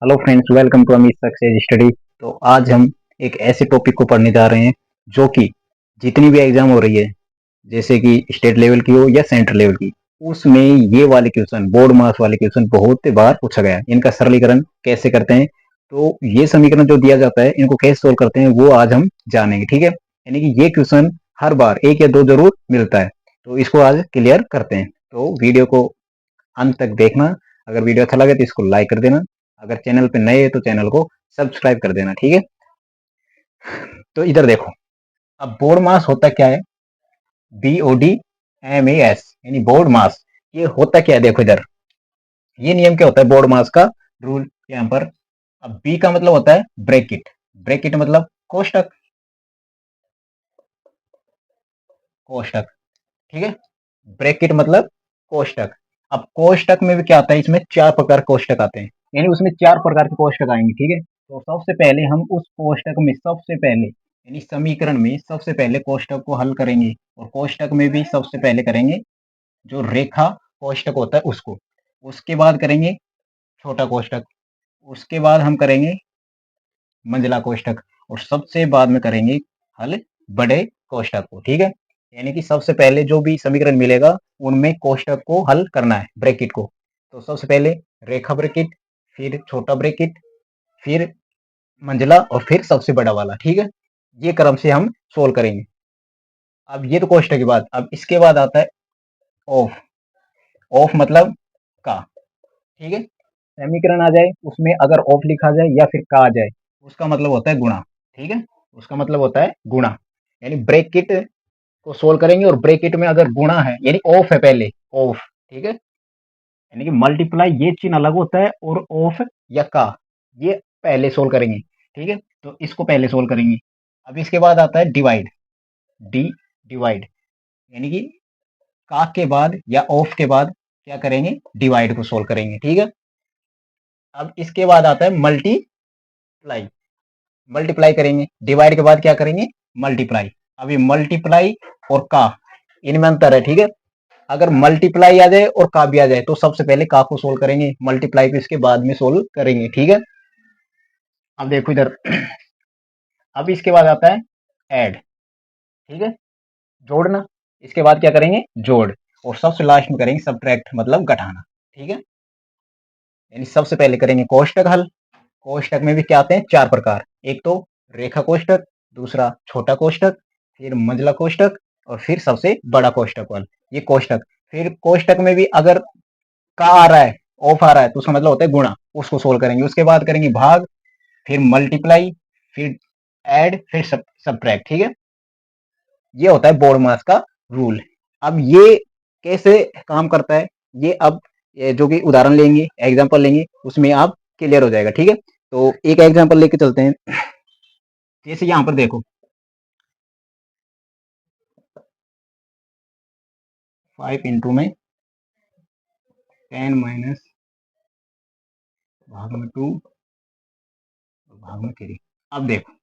Hello friends, welcome to Amit success study. तो आज हम एक ऐसे टॉपिक को पढ़ने जा रहे हैं जो कि जितनी भी एग्जाम हो रही है, जैसे कि स्टेट लेवल की हो या सेंट्रल लेवल की, उसमें ये वाले क्वेश्चन, बोर्ड मार्क्स वाले क्वेश्चन बहुत बार पूछा गया है। इनका सरलीकरण कैसे करते हैं, तो ये समीकरण जो दिया जाता है इनको कैसे सोल्व करते हैं वो आज हम जानेंगे। ठीक है, यानी कि ये क्वेश्चन हर बार एक या दो जरूर मिलता है, तो इसको आज क्लियर करते हैं। तो वीडियो को अंत तक देखना। अगर वीडियो अच्छा लगे तो इसको लाइक कर देना। अगर चैनल पे नए है तो चैनल को सब्सक्राइब कर देना। ठीक है, तो इधर देखो। अब बोर्ड मास होता क्या है? BOD MAS, यानी बोर्ड मास। ये होता क्या है? देखो इधर, ये नियम क्या होता है बोर्ड मास का, रूल यहाँ पर। अब बी का मतलब होता है ब्रैकेट। ब्रैकेट मतलब कोष्टक। कोष्टक, ठीक है। ब्रैकेट मतलब कोष्टक। अब कोष्टक में भी क्या आता है, इसमें चार प्रकार के कोष्टक आते हैं, यानी उसमें चार प्रकार के कोष्टक आएंगे। ठीक है, तो सबसे पहले हम उस कोष्टक में सबसे पहले, यानी समीकरण में सबसे पहले कोष्टक को हल करेंगे, और कोष्टक में भी सबसे पहले करेंगे जो रेखा कोष्टक होता है उसको। उसके बाद करेंगे छोटा कोष्टक। उसके बाद हम करेंगे मंझला कोष्टक, और सबसे बाद में करेंगे हल बड़े कोष्टक को। ठीक है, यानी कि सबसे पहले जो भी समीकरण मिलेगा उनमें कोष्टक को हल करना है, ब्रैकेट को। तो सबसे पहले रेखा ब्रैकेट, फिर छोटा ब्रैकेट, फिर मंझला, और फिर सबसे बड़ा वाला। ठीक है, ये क्रम से हम सोल्व करेंगे। अब ये तो कोष्टक की बात। अब इसके बाद आता है ऑफ। ऑफ मतलब का। ठीक है, समीकरण आ जाए उसमें अगर ऑफ लिखा जाए या फिर का आ जाए, उसका मतलब होता है गुणा। ठीक है, उसका मतलब होता है गुणा। यानी ब्रैकेट को सोल्व करेंगे और ब्रैकेट में अगर गुणा है, यानी ऑफ है पहले, ऑफ। ठीक है, यानी कि मल्टीप्लाई ये चिन्ह अलग होता है, और ऑफ या का ये पहले सोल्व करेंगे। ठीक है, तो इसको पहले सोल्व करेंगे। अब इसके बाद आता है डिवाइड। डी डिवाइड, यानी कि का के बाद या ऑफ के बाद क्या करेंगे, डिवाइड को सोल्व करेंगे। ठीक है, अब इसके बाद आता है मल्टीप्लाई। मल्टीप्लाई करेंगे, डिवाइड के बाद क्या करेंगे, मल्टीप्लाई। अभी मल्टीप्लाई और का, इनमें अंतर है। ठीक है, अगर मल्टीप्लाई आ जाए और का भी आ जाए तो सबसे पहले का को सोल्व करेंगे, मल्टीप्लाई को इसके बाद में सोल्व करेंगे। ठीक है, अब देखो इधर। अब इसके बाद आता है ऐड। ठीक है, जोड़ना। इसके बाद क्या करेंगे, जोड़। और सबसे लास्ट में करेंगे सब्ट्रैक्ट, मतलब घटाना। ठीक है, यानी सबसे पहले करेंगे कोष्टक हल। कोष्टक में भी क्या आते हैं, चार प्रकार। एक तो रेखा कोष्टक, दूसरा छोटा कोष्टक, फिर मंझला कोष्टक, और फिर सबसे बड़ा कोष्टक वाला, ये कोष्टक। फिर कोष्टक में भी अगर का आ रहा है, ऑफ आ रहा है, तो उसका मतलब होता है गुणा, उसको सोल्व करेंगे। उसके बाद करेंगे भाग, फिर मल्टीप्लाई, फिर ऐड, फिर सब्ट्रैक्ट। ठीक है, ये होता है बोर्ड मास का रूल। अब ये कैसे काम करता है, ये अब ये जो कि उदाहरण लेंगे, एग्जांपल लेंगे, उसमें आप क्लियर हो जाएगा। ठीक है, तो एक एग्जांपल लेके चलते हैं। जैसे यहाँ पर देखो, 5 में 10 - भाग में 2 भाग में 3। अब देखो,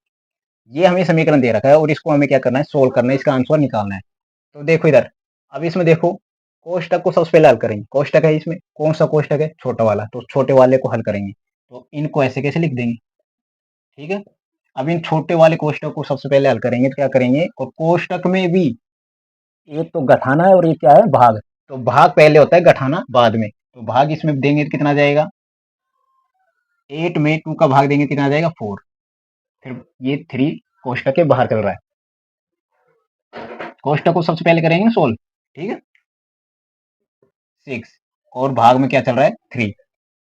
ये हमें समीकरण दे रखा है और इसको हमें क्या करना है, सोल्व करना है, इसका आंसर निकालना है। तो देखो इधर, अब इसमें देखो, कोष्टक को सबसे पहले हल करेंगे। कोष्टक है, इसमें कौन सा कोष्टक है, छोटा वाला, तो छोटे वाले को हल करेंगे। तो इनको ऐसे कैसे लिख देंगे। ठीक है, अब इन छोटे वाले कोष्टक को सबसे पहले हल करेंगे, तो क्या करेंगे, और कोष्टक में भी एक तो घटाना है और एक क्या है, भाग। तो भाग पहले होता है, घटाना बाद में। तो भाग इसमें देंगे तो कितना आ जाएगा, 8 में 2 का भाग देंगे कितना आ जाएगा, 4। फिर ये 3 कोष्टक के बाहर चल रहा है। कोष्टक को सबसे पहले करेंगे सोल्व। ठीक है, 6, और भाग में क्या चल रहा है, 3।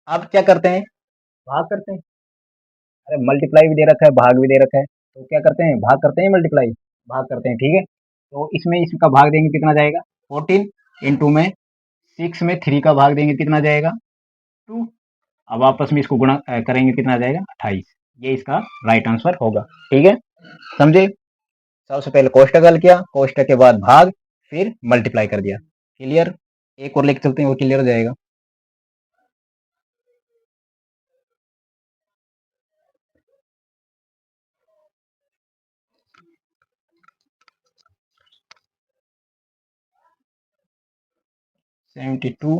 अब क्या करते हैं, भाग करते हैं। अरे मल्टीप्लाई भी दे रखा है, भाग भी दे रखा है, तो क्या करते हैं, भाग करते हैं, मल्टीप्लाई भाग करते हैं। ठीक है, तो इसमें इसका भाग देंगे कितना जाएगा, 14, इंटू में 6 में 3 का भाग देंगे कितना जाएगा, 2। अब आपस में इसको गुणा करेंगे कितना जाएगा, 28। ये इसका राइट आंसर होगा। ठीक है, समझे। सबसे पहले कोष्टक हल किया, कोष्टक के बाद भाग, फिर मल्टीप्लाई कर दिया। क्लियर। एक और लेके चलते हैं, वो क्लियर हो जाएगा। सेवेंटी टू,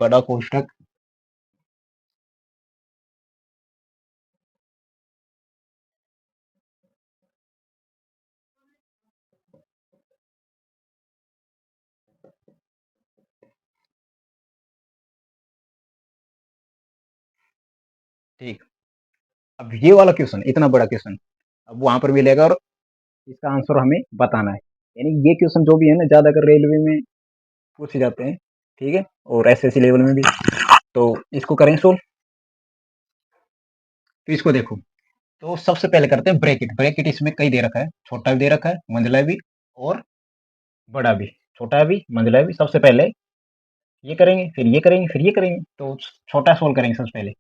बड़ा कोष्टक, ठीक। अब ये वाला क्वेश्चन, इतना बड़ा क्वेश्चन, अब वहां पर मिलेगा और इसका आंसर हमें बताना है। यानी ये क्वेश्चन जो भी है ना, ज्यादातर रेलवे में पूछे जाते हैं, ठीक है, और एसएससी लेवल में भी। तो इसको करें सोल्व। तो इसको देखो, तो सबसे पहले करते हैं ब्रैकेट। ब्रैकेट इसमें कई दे रखा है, छोटा भी दे रखा है, मंझला भी और बड़ा भी। छोटा भी, मंझला भी। सबसे पहले ये करेंगे, फिर ये करेंगे, फिर ये करेंगे। तो छोटा सोल्व करेंगे सबसे पहले।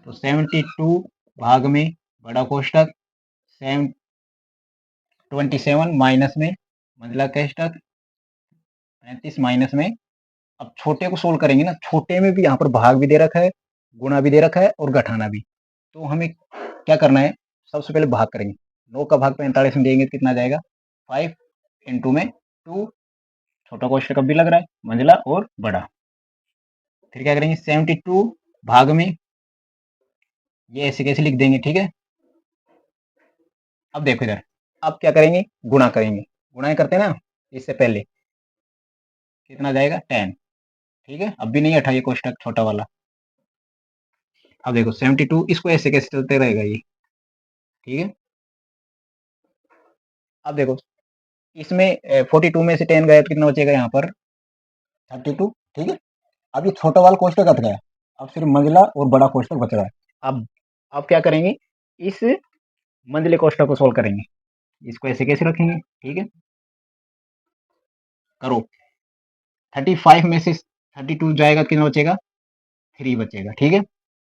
तो 72 भाग में बड़ा कोष्टक, सेम 27 माइनस में मंझला कोष्टक, 35 माइनस में। अब छोटे को सोल्व करेंगे ना, छोटे में भी यहाँ पर भाग भी दे रखा है, गुणा भी दे रखा है और घटाना भी। तो हमें क्या करना है, सबसे पहले भाग करेंगे। 9 का भाग 45 में देंगे तो कितना जाएगा, 5 इंटू में 2। छोटा कोष्टक भी लग रहा है, मंझला और बड़ा। फिर क्या करेंगे, 72 भाग में, ये ऐसे कैसे लिख देंगे, ठीक है। अब देखो इधर, अब क्या करेंगे, गुणा करेंगे। गुणा करते हैं ना, इससे पहले कितना जाएगा, 10। ठीक है, अब भी नहीं हटा ये कोष्टक छोटा वाला। अब देखो 72, इसको ऐसे कैसे चलते रहेगा ये, ठीक है। अब देखो इसमें 42 में से 10 गया तो कितना बचेगा यहाँ पर, 32। ठीक है, अब ये छोटा वाला कोष्टक हट गया, अब सिर्फ मंझला और बड़ा कोष्टक बच रहा है। अब क्या करेंगे, इस मंझले कोष्टक को सोल्व करेंगे। इसको ऐसे कैसे रखेंगे, ठीक है, करो। 35 में से 32 जाएगा, कितना बचेगा, 3 बचेगा, ठीक है।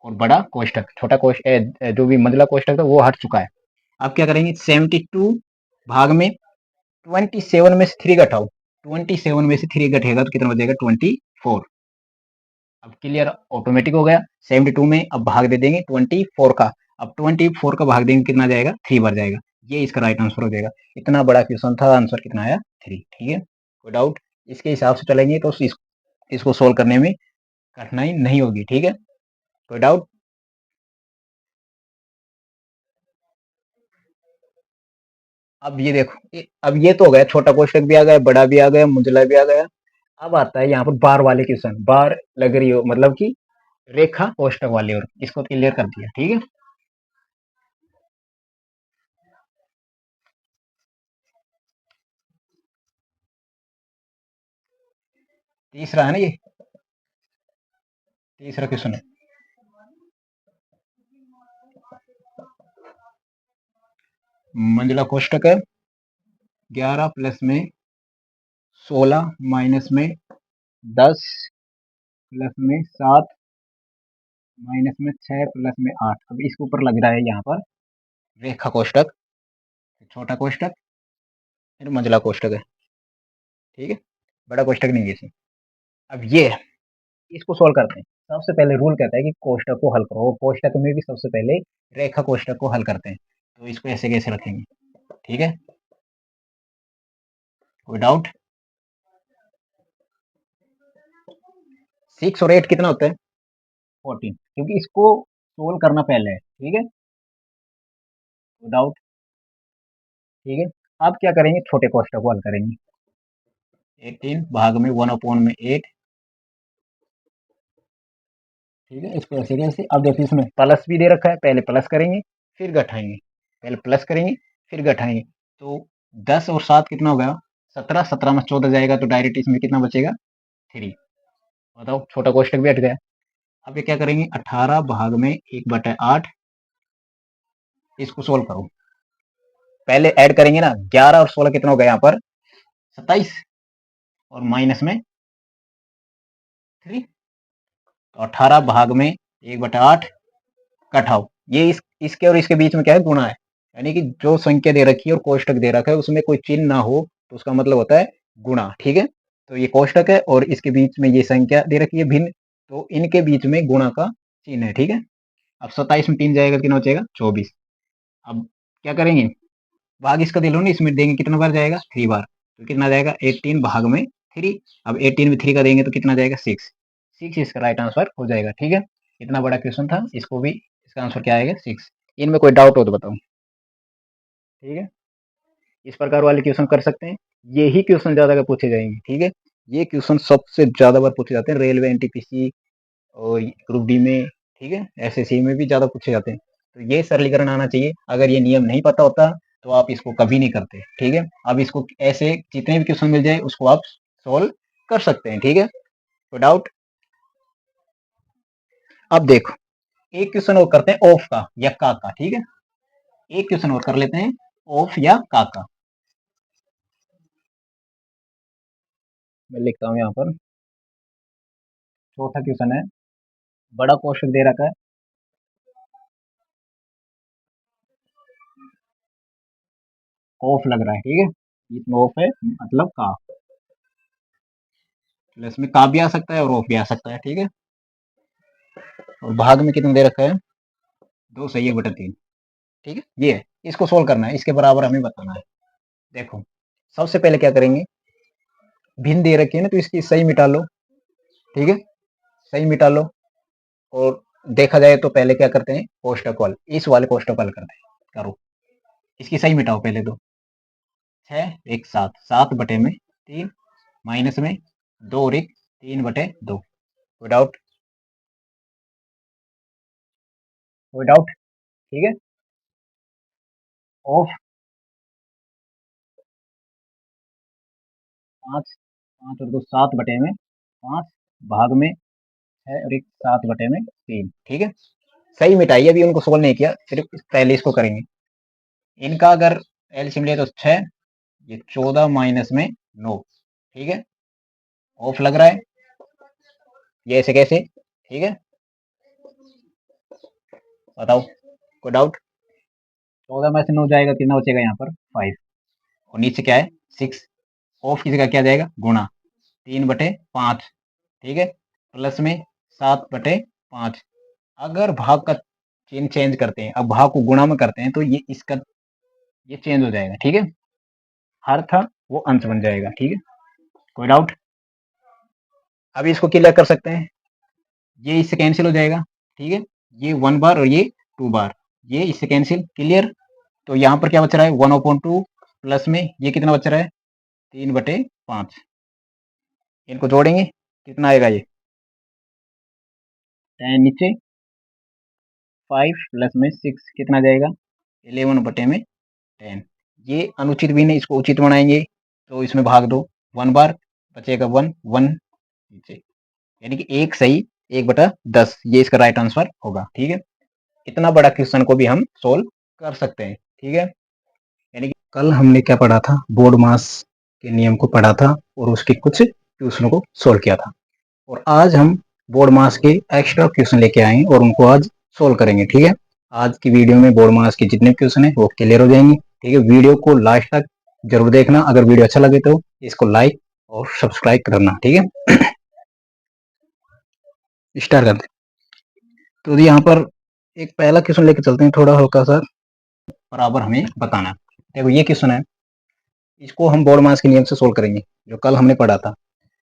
और बड़ा कोष्टक, छोटा कोष्टक जो भी मंझला कोष्टक था वो हट चुका है। अब क्या करेंगे, 72 भाग में 27 में से 3 घटाओ। 27 में से 3 घटेगा तो कितना बचेगा, 24। अब क्लियर, ऑटोमेटिक हो गया। 72 में अब भाग दे देंगे 24 का। अब 24 का भाग देंगे, कितना जाएगा, 3 बार जाएगा। ये इसका राइट आंसर हो जाएगा। इतना बड़ा क्वेश्चन था, आंसर कितना आया, 3। ठीक है, कोई डाउट, इसके हिसाब से चलेंगे तो इसको सोल्व करने में कठिनाई नहीं होगी। ठीक है, कोई डाउट। अब ये देखो, अब ये तो हो गया, छोटा कोष्टक भी आ गया, बड़ा भी आ गया, मुंझला भी आ गया। अब आता है यहाँ पर बार वाले क्वेश्चन, बार लग रही हो मतलब कि रेखा कोष्टक वाले, और इसको क्लियर कर दिया। ठीक है, तीसरा है ना ये, तीसरा क्वेश्चन है। मंझला कोष्टक है, 11 प्लस में 16 माइनस में 10 प्लस में 7 माइनस में 6 प्लस में 8। अब इसके ऊपर लग रहा है यहाँ पर रेखा कोष्टक, छोटा कोष्टक, फिर मंझला कोष्टक है। ठीक है, बड़ा कोष्टक नहीं है इसमें। अब ये इसको सोल्व करते हैं। सबसे पहले रूल कहता है कि कोष्टक को हल करो, कोष्टक में भी सबसे पहले रेखा कोष्टक को हल करते हैं। तो इसको ऐसे कैसे रखेंगे, ठीक है, कोई डाउट। 6 और 8 कितना होता है, 14, क्योंकि इसको सोल्व करना पहले है। ठीक है, कोई डाउट। ठीक है, अब क्या करेंगे, छोटे कोष्टक को हल करेंगे। 18 भाग में 1/8। ठीक है, इसको ऐसे कैसे, अब देखिए इसमें प्लस भी दे रखा है, पहले प्लस करेंगे फिर घटाएंगे, पहले प्लस करेंगे फिर घटाएंगे। तो 10 और 7 कितना हो गया, 17। 17 में 14 जाएगा तो डायरेक्ट इसमें कितना बचेगा, 3। बताओ, छोटा कोष्टक भी हट गया। अब ये क्या करेंगे, 18 भाग में 1/8, इसको सोल्व करो। पहले ऐड करेंगे ना, 11 और 16 कितना हो गया यहाँ पर, 27, और माइनस में 3। तो 18 भाग में 1/8 घटाओ। ये इसके और इसके बीच में क्या है, गुणा है। यानी कि जो संख्या दे रखी है और कोष्टक दे रखा है उसमें कोई चिन्ह ना हो तो उसका मतलब होता है गुणा। ठीक है, तो ये कोष्टक है और इसके बीच में ये संख्या दे रखी है भिन्न, तो इनके बीच में गुणा का चिन्ह है। ठीक है, अब 27 में 3 जाएगा, कितना बचेगा, 24। अब क्या करेंगे, भाग इसका दे लो ना, इसमें देंगे कितना बार जाएगा, 3 बार। तो कितना जाएगा, 18 भाग में 3। अब 18 में 3 का देंगे तो कितना जाएगा, 6। 6 इसका राइट आंसर हो जाएगा। ठीक है, इतना बड़ा क्वेश्चन था, इसको भी इसका आंसर क्या आएगा, 6। इनमें कोई डाउट हो तो बताओ। ठीक है, इस प्रकार वाले क्वेश्चन कर सकते हैं। यही क्वेश्चन ज्यादा अगर पूछे जाएंगे। ठीक है, ये क्वेश्चन सबसे ज्यादा बार पूछे जाते हैं रेलवे, एनटीपीसी और ग्रुप डी में। ठीक है, एसएससी में भी ज़्यादा पूछे जाते हैं। तो ये सरलीकरण आना चाहिए। अगर ये नियम नहीं पता होता तो आप इसको कभी नहीं करते। ठीक है, अब इसको ऐसे जितने भी क्वेश्चन मिल जाए उसको आप सॉल्व कर सकते हैं। ठीक है, तो डाउट। अब देखो, एक क्वेश्चन और करते हैं ऑफ का या का। ठीक है, एक क्वेश्चन और कर लेते हैं ऑफ या का। मैं लिखता हूँ यहाँ पर। चौथा क्वेश्चन है, बड़ा कोष्ठक दे रखा है, ऑफ लग रहा है। ठीक है, इसमें ऑफ है मतलब का, तो इसमें का भी आ सकता है और ऑफ भी आ सकता है। ठीक है, और भाग में कितना दे रखा है, 2 सही है बटा 3। ठीक है, ये है, इसको सोल्व करना है, इसके बराबर हमें बताना है। देखो, सबसे पहले क्या करेंगे, भिन्न दे रखी है ना, तो इसकी सही मिटा लो। ठीक है, सही मिटा लो। और देखा जाए तो पहले क्या करते हैं, कोष्ठक वाले, इस वाले कोष्ठक वाले करते हैं। करो, इसकी सही मिटाओ पहले तो। 6 एक 7, 7 बटे में 3, माइनस में 2 और 1 3 बटे 2। कोई डाउट? कोई डाउट? ठीक है, ऑफ 5, 5 और 2 7 बटे में 5, भाग में 6 और 1 7 बटे में 3। ठीक है, सही मिटाइए, अभी उनको सोल्व नहीं किया, सिर्फ पहले इसको करेंगे। इनका अगर एलसीएम ले तो 6, ये 14 माइनस में 9। ठीक है, ऑफ लग रहा है, ये ऐसे कैसे? ठीक है, बताओ, कोई डाउट? 14 में से 9 जाएगा, कितना बचेगा यहाँ पर? 5। और नीचे क्या है? 6। ऑफ की जगह क्या जाएगा? गुणा 3 बटे 5। ठीक है, प्लस में 7 बटे 5। अगर भाग का चिन्ह चेंज करते हैं, अब भाग को गुणा में करते हैं, तो ये इसका ये चेंज हो जाएगा। ठीक है, हर था वो अंश बन जाएगा। ठीक है, कोई डाउट? अभी इसको क्लियर कर सकते हैं, ये इससे कैंसिल हो जाएगा। ठीक है, ये 1 बार और ये 2 बार, ये इससे कैंसिल। क्लियर? तो यहाँ पर क्या बच रहा है? 1/2 प्लस में ये कितना बच रहा है? 3/5। इनको जोड़ेंगे, कितना आएगा ये? 10 नीचे, 5 प्लस में 6 कितना जाएगा? 11/10। ये अनुचित भी नहीं, इसको उचित बनाएंगे तो इसमें भाग दो, 1 बार बचेगा 1 1 नीचे, यानी कि एक सही 1/10, ये इसका राइट आंसर होगा। ठीक है, इतना बड़ा क्वेश्चन को भी हम सोल्व कर सकते हैं। ठीक है, यानी कि कल हमने क्या पढ़ा था, बोर्ड मास के नियम को पढ़ा था और उसके कुछ क्वेश्चनों को सोल्व किया था। और आज हम बोर्ड मास के एक्स्ट्रा क्वेश्चन लेके आए हैं और उनको आज सोल्व करेंगे। ठीक है, आज की वीडियो में बोर्ड मास के जितने क्वेश्चन है वो क्लियर हो जाएंगे। ठीक है, वीडियो को लास्ट तक जरूर देखना। अगर वीडियो अच्छा लगे तो इसको लाइक और सब्सक्राइब करना। ठीक है, स्टार्ट करते हैं। तो यहाँ पर एक पहला क्वेश्चन लेके चलते हैं, थोड़ा हल्का सा बराबर हमें बताना। देखो, ये क्वेश्चन है, इसको हम बोर्ड मास के नियम से सोल्व करेंगे जो कल हमने पढ़ा था।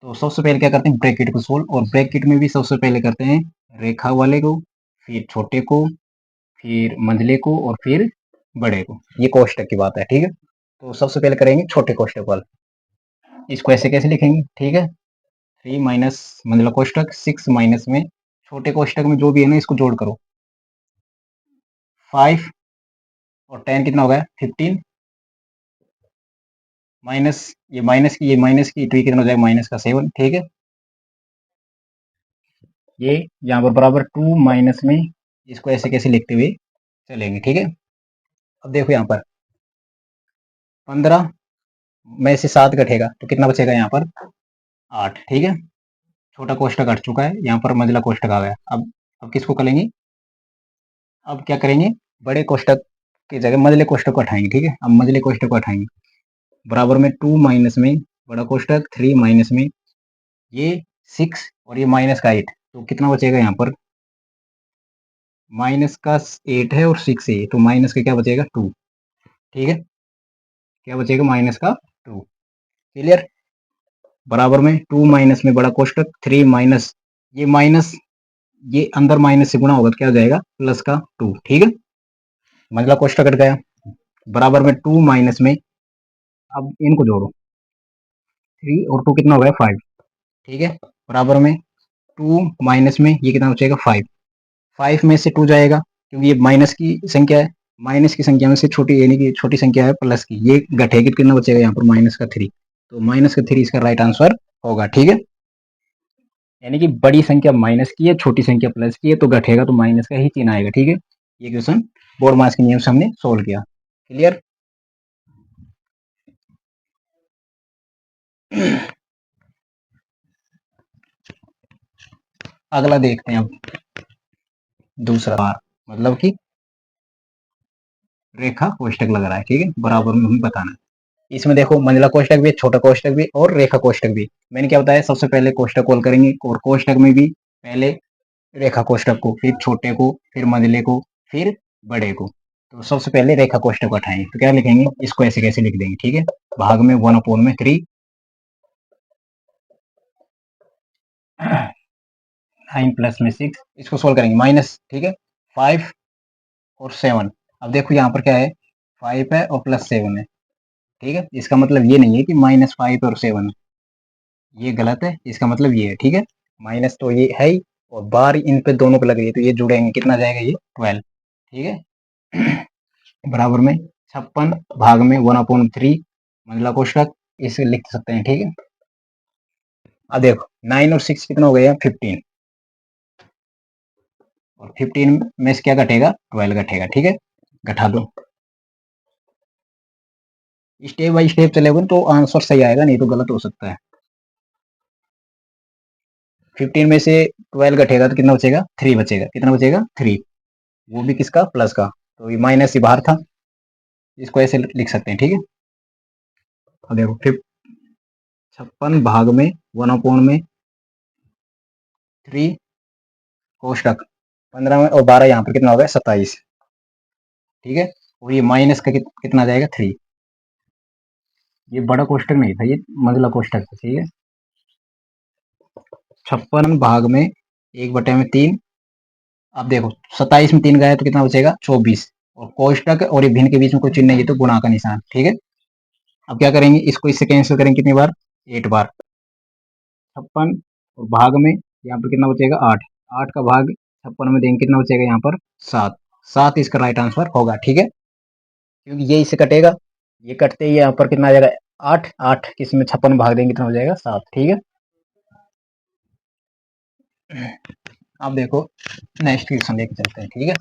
तो सबसे पहले क्या करते हैं, ब्रैकेट को सोल्व, और ब्रैकेट में भी सबसे पहले करते हैं रेखा वाले को, फिर छोटे को, फिर मंझले को और फिर बड़े को। ये कोष्टक की बात है। ठीक है, तो सबसे पहले करेंगे छोटे कोष्टक वाला। इसको ऐसे कैसे लिखेंगे? ठीक है, 3 माइनस मंझला कोष्टक, 6 माइनस में छोटे कोष्टक में जो भी है ना इसको जोड़ करो, 5 और 10 कितना हो गया? 15 माइनस ये माइनस की, तो ये कितना हो जाएगा? माइनस का 7। ठीक है, ये यहाँ पर बराबर 2 माइनस में, इसको ऐसे कैसे लिखते हुए चलेंगे। ठीक है, अब देखो यहाँ पर 15 में से 7 कटेगा तो कितना बचेगा यहाँ पर? 8। ठीक है, छोटा कोष्ठक हट चुका है, यहाँ पर मंझला कोष्ठक आ गया। अब किसको करेंगे? अब क्या करेंगे, बड़े कोष्ठक की जगह मंझले कोष्ठक को हटाएंगे। ठीक है, अब मंझले कोष्ठक को हटाएंगे, बराबर में 2 माइनस में बड़ा कोष्ठक, 3 माइनस में ये 6 और ये माइनस का 8, तो कितना बचेगा यहाँ पर? माइनस का 8 है और 6 है, तो माइनस का क्या बचेगा? 2। ठीक है, क्या बचेगा? माइनस का 2। क्लियर? बराबर में 2 माइनस में बड़ा कोष्ठक, 3 माइनस ये माइनस, ये अंदर माइनस से गुणा होगा तो क्या हो जाएगा? प्लस का 2। ठीक है, मंझला कोष्ठक कट गया, बराबर में 2 माइनस में, अब इनको जोड़ो, 3 और 2 कितना हो गया? 5। ठीक है, बराबर में 2 माइनस में ये कितना बचेगा? 5। 5 में से 2 जाएगा क्योंकि ये माइनस की संख्या है, माइनस की संख्या में से छोटी यानी कि छोटी संख्या है प्लस की, ये घटेगी कितना बचेगा यहाँ पर माइनस का 3, तो माइनस का 3 इसका राइट आंसर होगा। ठीक है, यानी कि बड़ी संख्या माइनस की है, छोटी संख्या प्लस की है, तो घटेगा तो माइनस का ही चिन्ह आएगा। ठीक है, ये क्वेश्चन बोर्ड मास के नियम से हमने सोल्व किया। क्लियर। अगला देखते हैं अब, दूसरा बार मतलब कि रेखा कोष्टक लग रहा है। ठीक है, बराबर में हमें बताना है। इसमें देखो मंझला कोष्टक भी, छोटा कोष्टक भी और रेखा कोष्टक भी। मैंने क्या बताया, सबसे पहले कोष्टक कॉल करेंगे और कोष्टक में भी पहले रेखा कोष्टक को, फिर छोटे को, फिर मंझले को, फिर बड़े को। तो सबसे पहले रेखा कोष्टक उठाएंगे, तो क्या लिखेंगे, इसको ऐसे कैसे लिख देंगे। ठीक है, भाग में 1/3 9 प्लस में 6, इसको सोल्व करेंगे माइनस। ठीक है, 5 और 7। अब देखो यहाँ पर क्या है, 5 है और प्लस 7 है। ठीक है, इसका मतलब ये नहीं है कि -5 और 7 है, ये गलत है, इसका मतलब ये है। ठीक है, माइनस तो ये है ही और बार इन पे दोनों पे लग रही है, तो ये जुड़ेंगे, कितना जाएगा ये 12। ठीक है, बराबर में 56 भाग में 1/3 मंझला कोष्टक, इसे लिख सकते हैं। ठीक है, अब देखो 9 और 6 कितना हो गया, 15, और 15 में से क्या घटेगा, 12 घटेगा। ठीक है, घटा दो, स्टेप बाय स्टेप चलेगा तो आंसर सही आएगा, नहीं तो गलत हो सकता है। 15 में से 12 घटेगा तो कितना बचेगा, 3 बचेगा। कितना बचेगा, 3, वो भी किसका, प्लस का, तो ये माइनस ही बाहर था, इसको ऐसे लिख सकते हैं। ठीक है, अब देखो फिर 56 भाग में 1/3 कोष्टक 15 में और 12 यहाँ पर कितना हो गया, 27। ठीक है, और ये माइनस का कितना जाएगा, 3। ये बड़ा कोष्टक नहीं था, ये मंझला कोष्टक था। ठीक है, 56 भाग में 1/3। अब देखो 27 में 3 गया तो कितना बचेगा, 24, और कोष्टक और ये भिन्न के बीच में कोई चिन्ह नहीं है तो गुणा का निशान। ठीक है, अब क्या करेंगे, इसको इससे कैंसिल करेंगे कितनी बार, 8 बार। 56 और भाग में यहाँ पर कितना बचेगा, 8, 8 का भाग 56 में देंगे, कितना बचेगा यहाँ पर, 7, 7 इसका राइट आंसर होगा। ठीक है, क्योंकि ये इससे कटेगा, ये कटते ही यहाँ पर कितना आ जाएगा, 8, 8 किसी में 56 भाग देंगे कितना हो जाएगा, 7। ठीक है, अब देखो नेक्स्ट क्वेश्चन लेके चलते हैं। ठीक है,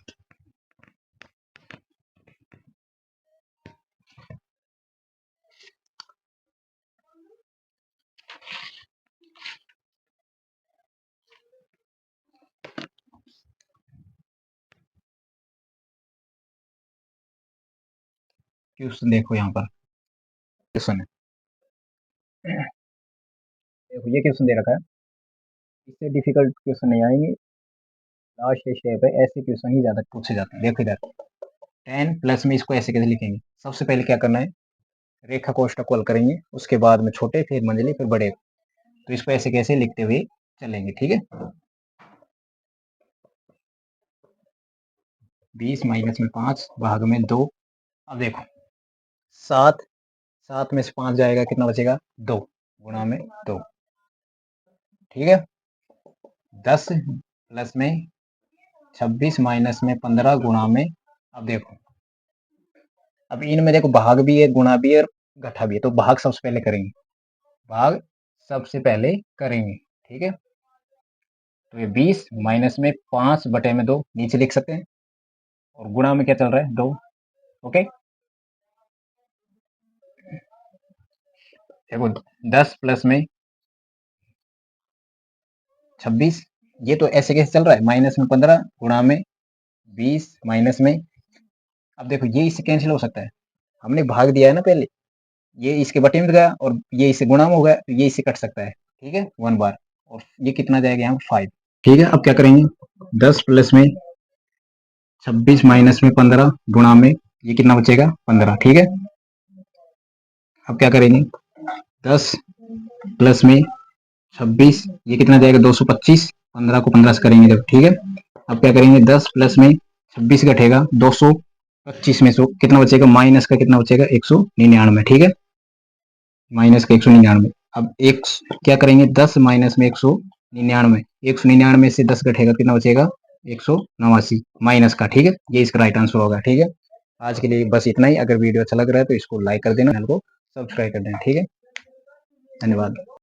क्वेश्चन देखो, यहाँ पर क्वेश्चन है, देखो ये क्वेश्चन दे रखा है, इससे डिफिकल्ट क्वेश्चन नहीं आएंगे, लास्ट स्टेप है, ऐसे क्वेश्चन ही ज्यादा पूछे जाते हैं। देखो इधर 10 प्लस में इसको ऐसे कैसे लिखेंगे, सबसे पहले क्या करना है, रेखा कोष्टक कॉल करेंगे, उसके बाद में छोटे, फिर मंझले, फिर बड़े, तो इसको ऐसे कैसे लिखते हुए चलेंगे। ठीक है, 20 माइनस में 5 भाग में 2। अब देखो 7, 7 में से 5 जाएगा, कितना बचेगा, 2 गुणा में 2। ठीक है, 10 प्लस में 26 माइनस में 15 गुणा में, अब देखो अब इनमें देखो भाग भी है, गुणा भी है और घटा भी है, तो भाग सबसे पहले करेंगे, भाग सबसे पहले करेंगे। ठीक है, तो ये 20 माइनस में 5/2 नीचे लिख सकते हैं, और गुणा में क्या चल रहा है, 2। ओके, देखो 10 प्लस में 26, ये तो ऐसे कैसे चल रहा है, माइनस में 15 गुणा में 20 माइनस में, अब देखो ये इससे कैंसिल हो सकता है, हमने भाग दिया है ना पहले, ये इसके बटे में गया और ये इससे गुणा में हो गया, तो ये इससे कट सकता है। ठीक है, 1 बार, और ये कितना जाएगा यहाँ 5। ठीक है, अब क्या करेंगे, 10 प्लस में 26 माइनस में 15 गुणा में, ये कितना बचेगा, 15। ठीक है, अब क्या करेंगे, 10 प्लस में 26, ये कितना जाएगा, 225, 15 को 15 से करेंगे जब। ठीक है, अब क्या करेंगे, 10 प्लस में 26 घटेगा, 225 में से कितना बचेगा, माइनस का कितना बचेगा, 199। ठीक है, माइनस का 199। अब एक क्या करेंगे, 10 माइनस में 199, 199 से 10 घटेगा, कितना बचेगा, 189 माइनस का, ठीक है, ये इसका राइट आंसर होगा। ठीक है, आज के लिए बस इतना ही। अगर वीडियो अच्छा लग रहा है तो इसको लाइक कर देना, चैनल को सब्सक्राइब कर देना। ठीक है, धन्यवाद।